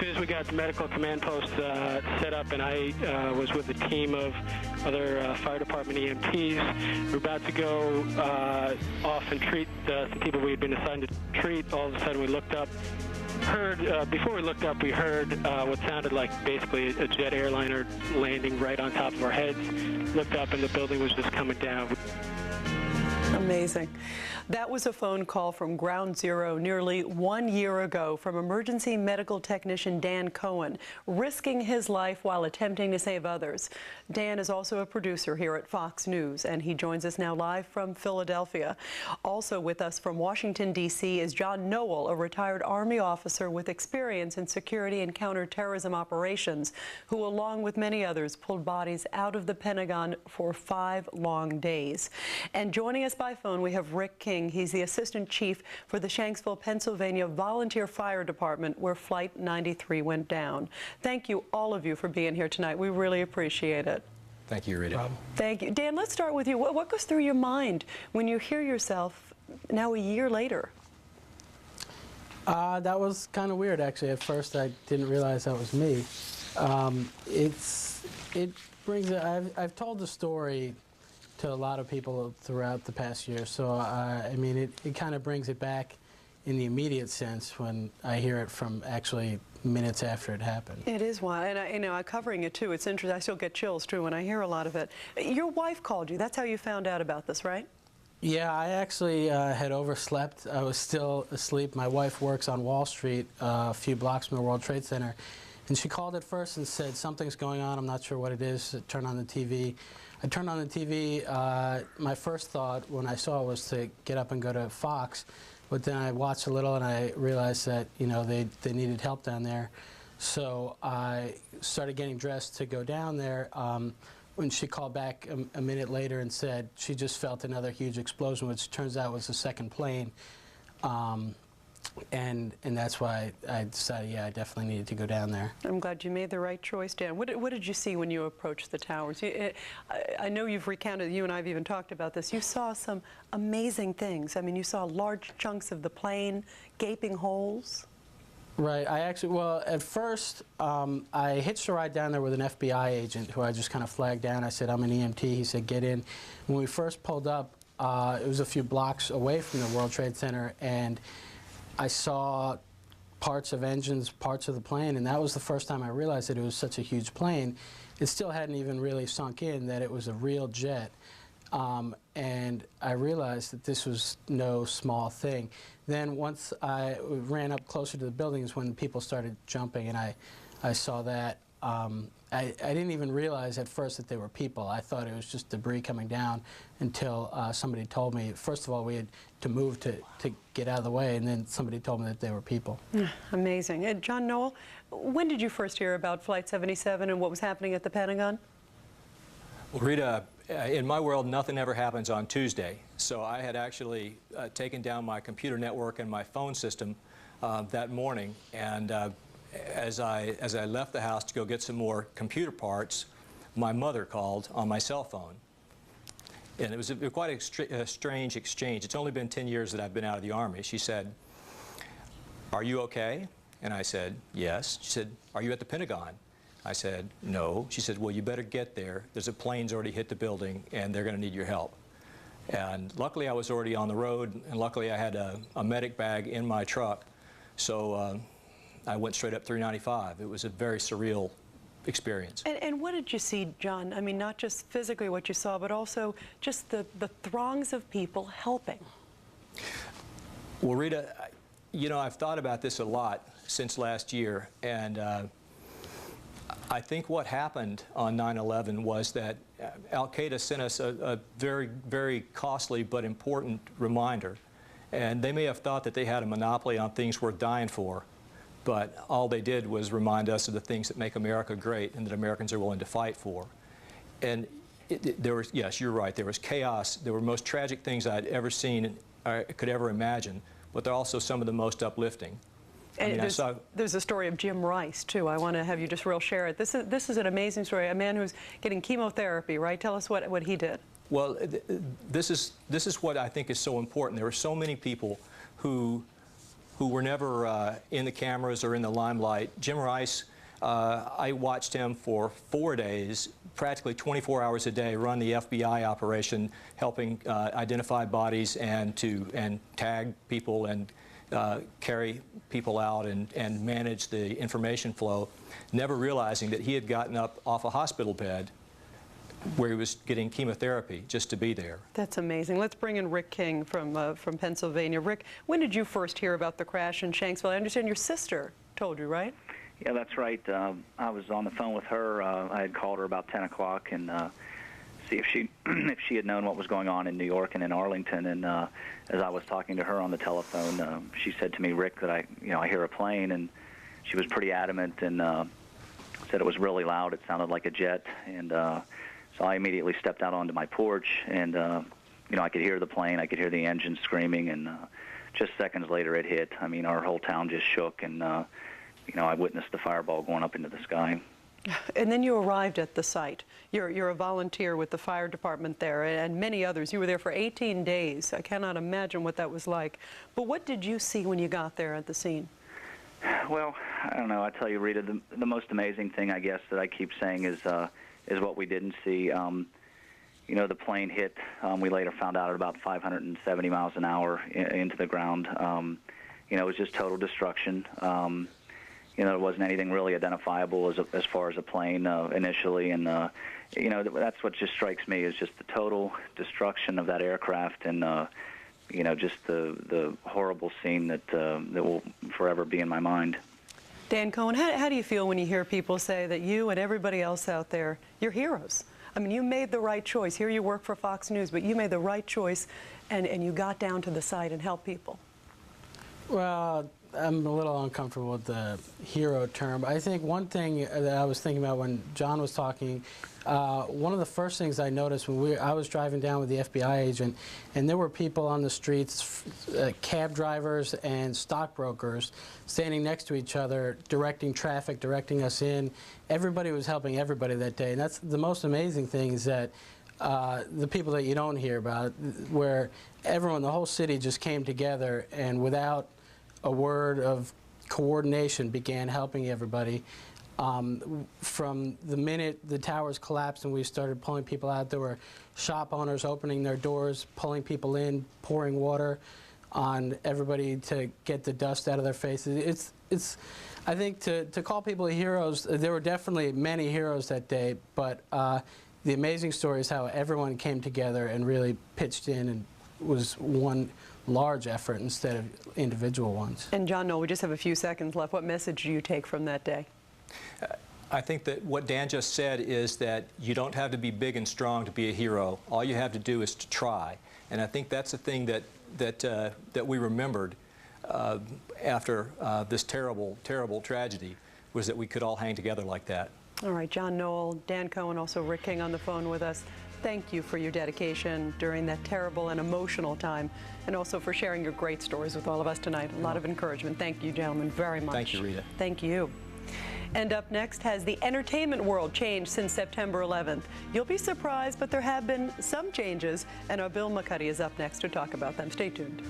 soon as we got the medical command post set up, and I was with a team of other fire department EMTs, we were about to go off and treat some people we had been assigned to treat. All of a sudden we looked up, before we looked up, we heard what sounded like basically a jet airliner landing right on top of our heads. Looked up and the building was just coming down. Amazing. That was a phone call from Ground Zero nearly 1 year ago from emergency medical technician Dan Cohen, risking his life while attempting to save others. Dan is also a producer here at Fox News, and he joins us now live from Philadelphia. Also with us from Washington, D.C. is John Nowell, a retired Army officer with experience in security and counterterrorism operations, who, along with many others, pulled bodies out of the Pentagon for 5 long days. And joining us by phone, we have Rick King. He's the assistant chief for the Shanksville, Pennsylvania Volunteer Fire Department, where Flight 93 went down. Thank you, all of you, for being here tonight. We really appreciate it. Thank you, Rita. Thank you. Dan, let's start with you. What goes through your mind when you hear yourself now a year later? That was kind of weird, actually. At first, I didn't realize that was me. I've told the story to a lot of people throughout the past year, so I mean, it kind of brings it back in the immediate sense when I hear it from actually minutes after it happened. It is wild, and I'm covering it too. It's interesting. I still get chills too when I hear a lot of it. Your wife called you. That's how you found out about this, right? Yeah, I actually had overslept. I was still asleep. My wife works on Wall Street, a few blocks from the World Trade Center, and she called at first and said, something's going on, I'm not sure what it is, turn on the TV. I turned on the TV. My first thought when I saw it was to get up and go to Fox, but then I watched a little and I realized that, you know, they needed help down there. So I started getting dressed to go down there. When she called back a minute later and said she just felt another huge explosion, which turns out was the second plane. And that's why I decided, yeah, I definitely needed to go down there. I'm glad you made the right choice, Dan. What did you see when you approached the towers? I know you've recounted, you and I have even talked about this. You saw some amazing things. I mean, you saw large chunks of the plane, gaping holes. Right. Well, at first, I hitched a ride down there with an FBI agent who I just kind of flagged down. I said, I'm an EMT. He said, get in. When we first pulled up, it was a few blocks away from the World Trade Center, and I saw parts of engines, parts of the plane, and that was the first time I realized that it was such a huge plane. It still hadn't even really sunk in that it was a real jet. And I realized that this was no small thing. Then once I ran up closer to the buildings when people started jumping, and I saw that, I didn't even realize at first that they were people. I thought it was just debris coming down until somebody told me. First of all, we had to move to get out of the way, and then somebody told me that they were people. Amazing. And John Nowell, when did you first hear about Flight 77 and what was happening at the Pentagon? Well, Rita, in my world, nothing ever happens on Tuesday. So I had actually taken down my computer network and my phone system that morning, and as I left the house to go get some more computer parts, my mother called on my cell phone. And it was quite a strange exchange. It's only been 10 years that I've been out of the Army. She said, "Are you okay?" And I said, "Yes." She said, "Are you at the Pentagon?" I said, "No." She said, "Well, you better get there. There's a plane's already hit the building, and they're going to need your help." And luckily, I was already on the road, and luckily, I had a medic bag in my truck. So I went straight up 395. It was a very surreal experience. And what did you see, John? I mean, not just physically what you saw, but also just the throngs of people helping. Well, Rita, you know, I've thought about this a lot since last year, and I think what happened on 9/11 was that Al-Qaeda sent us a very, very costly but important reminder. And they may have thought that they had a monopoly on things worth dying for, but all they did was remind us of the things that make America great and that Americans are willing to fight for. And there was, yes, you're right, there was chaos. There were most tragic things I'd ever seen, I could ever imagine, but they're also some of the most uplifting. And there's a story of Jim Rice, too. I want to have you just real share it. This is an amazing story, a man who's getting chemotherapy, right? Tell us what he did. Well, this is what I think is so important. There were so many people who who were never in the cameras or in the limelight. Jim Rice, I watched him for 4 days, practically 24 hours a day, run the FBI operation, helping identify bodies and tag people and carry people out and manage the information flow, never realizing that he had gotten up off a hospital bed where he was getting chemotherapy just to be there. That's amazing. Let's bring in Rick King from Pennsylvania. Rick, when did you first hear about the crash in Shanksville? I understand your sister told you, right? Yeah, that's right. I was on the phone with her. I had called her about 10 o'clock and see if she if she had known what was going on in New York and in Arlington. And as I was talking to her on the telephone, she said to me, Rick, that I hear a plane, and she was pretty adamant and said it was really loud. It sounded like a jet, and so I immediately stepped out onto my porch, and I could hear the plane, I could hear the engine screaming, and just seconds later it hit. I mean, our whole town just shook, and I witnessed the fireball going up into the sky. And then you arrived at the site. You're a volunteer with the fire department there, and many others. You were there for 18 days. I cannot imagine what that was like. But what did you see when you got there at the scene? Well, I don't know. I tell you, Rita, the most amazing thing, I guess, that I keep saying is what we didn't see. The plane hit. We later found out at about 570 miles an hour into the ground. It was just total destruction. There wasn't anything really identifiable as far as a plane initially, and that's what just strikes me is just the total destruction of that aircraft, and just the horrible scene that will forever be in my mind. Dan Cohen, how do you feel when you hear people say that you and everybody else out there, you're heroes? I mean, you made the right choice. Here you work for Fox News, but you made the right choice, and you got down to the site and helped people. Well, I'm a little uncomfortable with the hero term. I think one thing that I was thinking about when John was talking, one of the first things I noticed when I was driving down with the FBI agent, and there were people on the streets, cab drivers and stockbrokers, standing next to each other, directing traffic, directing us in. Everybody was helping everybody that day, and that's the most amazing thing is that the people that you don't hear about, where everyone, the whole city just came together and without a word of coordination began helping everybody. From the minute the towers collapsed and we started pulling people out, there were shop owners opening their doors, pulling people in, pouring water on everybody to get the dust out of their faces. It's I think to call people heroes, there were definitely many heroes that day, but the amazing story is how everyone came together and really pitched in and was one large effort instead of individual ones. And John Nowell, we just have a few seconds left. What message do you take from that day? I think that what Dan just said is that you don't have to be big and strong to be a hero. All you have to do is to try. And I think that's the thing that we remembered after this terrible, terrible tragedy, was that we could all hang together like that. All right, John Nowell, Dan Cohen, also Rick King on the phone with us. Thank you for your dedication during that terrible and emotional time, and also for sharing your great stories with all of us tonight. A lot of encouragement. Thank you, gentlemen, very much. Thank you, Rita. Thank you. And up next, has the entertainment world changed since September 11th? You'll be surprised, but there have been some changes, and our Bill McCuddy is up next to talk about them. Stay tuned.